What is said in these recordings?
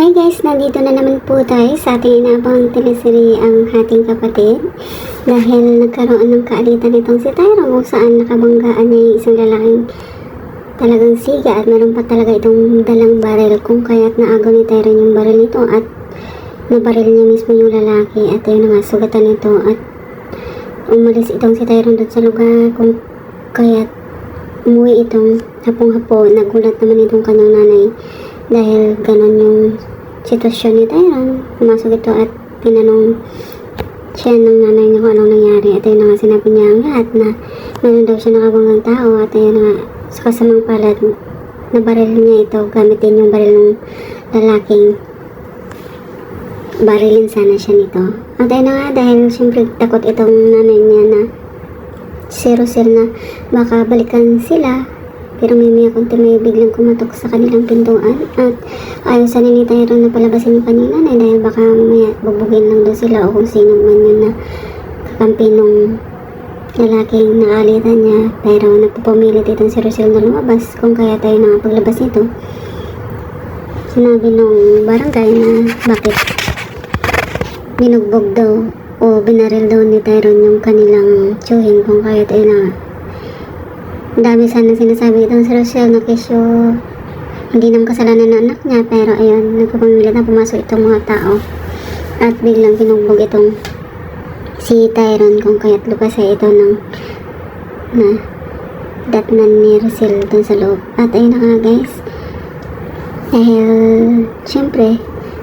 Hi guys, nandito na naman po tayo sa ating inaabang teleserye ang Hating Kapatid dahil nagkaroon ng kaalitan itong si Tyra kung saan nakabanggaan niya yung isang lalaking talagang siga at meron pa talaga itong dalang baril kung kaya't naagaw ni Tyra yung baril nito at nabaril niya mismo yung lalaki at yun na nga sugatan nito at umalis itong si Tyra doon sa lugar kung kaya't umuwi itong hapong-hapo. Nagulat naman itong kanyang nanay dahil ganon yung sitwasyon ni Tyron. Pumasok ito at tinanong siya ng nanay niya kung anong nangyari. At ayun na nga sinabi niya ang lahat na meron daw siya nakabanggang tao. At ayun na nga sa kasamang palad nabaril niya ito gamit din yung baril ng lalaking barilin sana siya nito. At ayun na nga dahil siyempre takot itong nanay niya na si Rosel na baka balikan sila. Pero may konti may biglang kumatok sa kanilang pintuan at ayaw sana ni Tyron na palabasin yung kanyang nanay dahil baka mamaya bubugin lang doon sila o kung sino man yun na kakampi nung lalaking naalitan niya. Pero nagpupumilit itong si Rosel na lumabas kung kaya tayo na paglabas nito. Sinabi nung barangay na bakit binugbog daw o binaril daw ni Tyron yung kanilang tsuhin kung kaya tayo na dami sana sinasabi itong si Rosel na kesyo hindi naman kasalanan ng anak niya, pero ayun, nagpapamilit na pumasok itong mga tao at biglang kinugbog itong si Tyron kung kaya't lukas ay ito ng na datnan ni Rosel dun sa loob. At ayun na nga guys, dahil syempre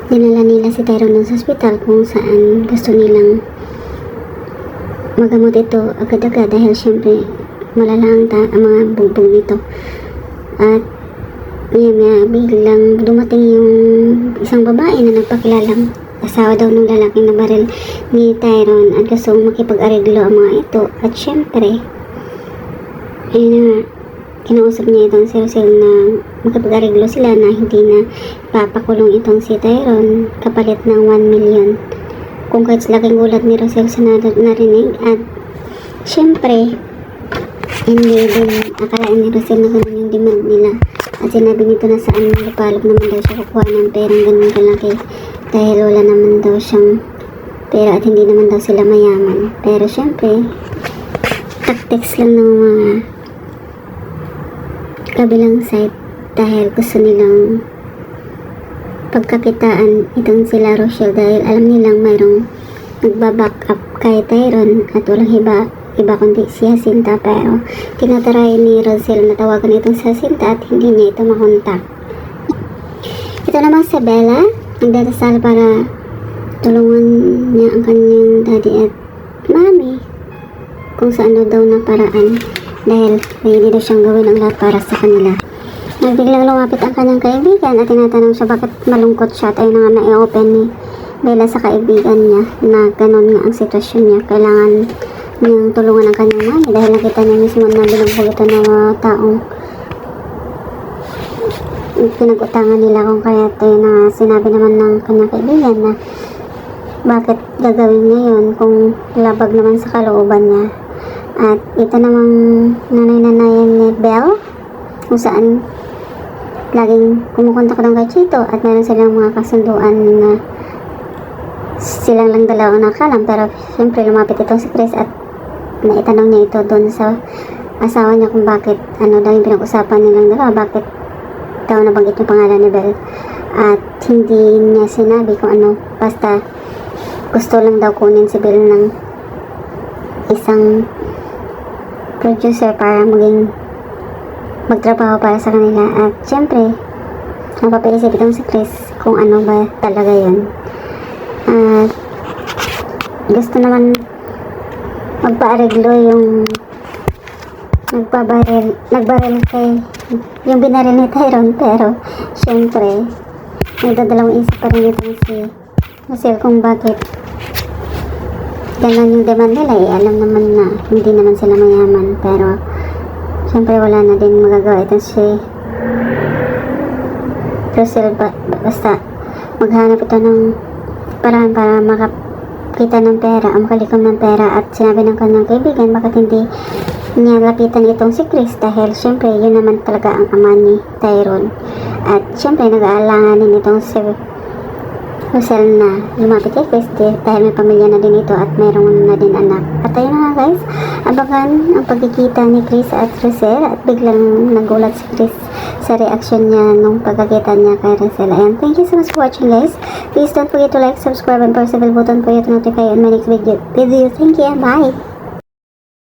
dinala nila si Tyron dun sa hospital kung saan gusto nilang magamot ito agad-agad dahil syempre malalang ang mga bugbog nito. At biglang dumating yung isang babae na nagpakilalang asawa daw ng lalaking na baril ni Tyron at gustong makipag-areglo ang mga ito. At syempre ayun na nga, kinausap niya itong si Rosel na makipag-areglo sila na hindi na papakulong itong si Tyron kapalit ng 1 million. Kung kahit laking gulat ni Rosel sa narinig at syempre hindi din akalain ni Rosel na ganun yung demand nila at sinabi nito na saan lupalop naman daw siya kukuha ng perang ganun kalaki dahil wala naman daw siyang pera at hindi naman daw sila mayaman. Pero syempre tactics lang ng mga kabilang side dahil gusto nilang pagkakitaan itong sila Rochelle dahil alam nilang mayroong nagbaback up kay Tyron at walang iba kundi si Jacinta. Pero tinatry ni Rosel na tawagan itong si Jacinta at hindi niya ito makontak. Ito naman si Bella, nagdadasal para tulungan niya ang kanyang daddy at mami kung saan daw na paraan dahil ready daw siyang gawin ang lahat para sa kanila. Nagbiglang lumapit ang kanyang kaibigan at tinatanong siya bakit malungkot siya at ayun na nga na-i-open ni Bella sa kaibigan niya na ganun nga ang sitwasyon niya. Kailangan niyang tulungan ang kanyang mami dahil nakita niya mismo na binugbog ito ng mga taong pinag-utangan nila kung kaya tayo na sinabi naman ng kanyang kaibigan na bakit gagawin niya yun kung labag naman sa kalooban niya. At ito namang nanay-nanayan ni Belle kung saan laging kumukontak daw kay Chito at meron silang mga kasunduan na silang lang dalawa nakalam. Pero syempre lumapit itong si Chris at naitanong niya ito doon sa asawa niya kung bakit ano daw yung pinag-usapan nilang dalawa, bakit daw nabanggit yung pangalan ni Belle at hindi niya sinabi kung ano, basta gusto lang daw kunin si Belle ng isang producer para magtrabaho para sa kanila. At syempre napapaisip itong si Chris kung ano ba talaga yun at gusto naman magpa-areglo yung nagbaril kay yung binaril ni Tyron. Pero syempre nagdadalawang isip pa rin itong si Rosel kung bakit ganun yung demand nila. Alam naman na hindi naman sila mayaman, pero syempre wala na din magagawa itong si Rosel basta maghanap ito ng paraan para makakita ng pera, makalikom ng pera. At sinabi ng kanyang kaibigan bakit hindi niya lapitan itong si Chris dahil syempre yun naman talaga ang ama ni Tyron. At syempre nag-aalanganin itong si Rosel na lumapit kay Chris dahil may pamilya na din ito at mayroon na din anak. At ayun na nga guys, abangan ang pagkikita ni Chris at Rosel at biglang nagulat si Chris sa reaksyon niya nung pagkakita niya kay Rosel. Ayan, thank you so much for watching guys. Please don't forget to like, subscribe, and press the bell button for you to notify on my next video. Thank you and bye!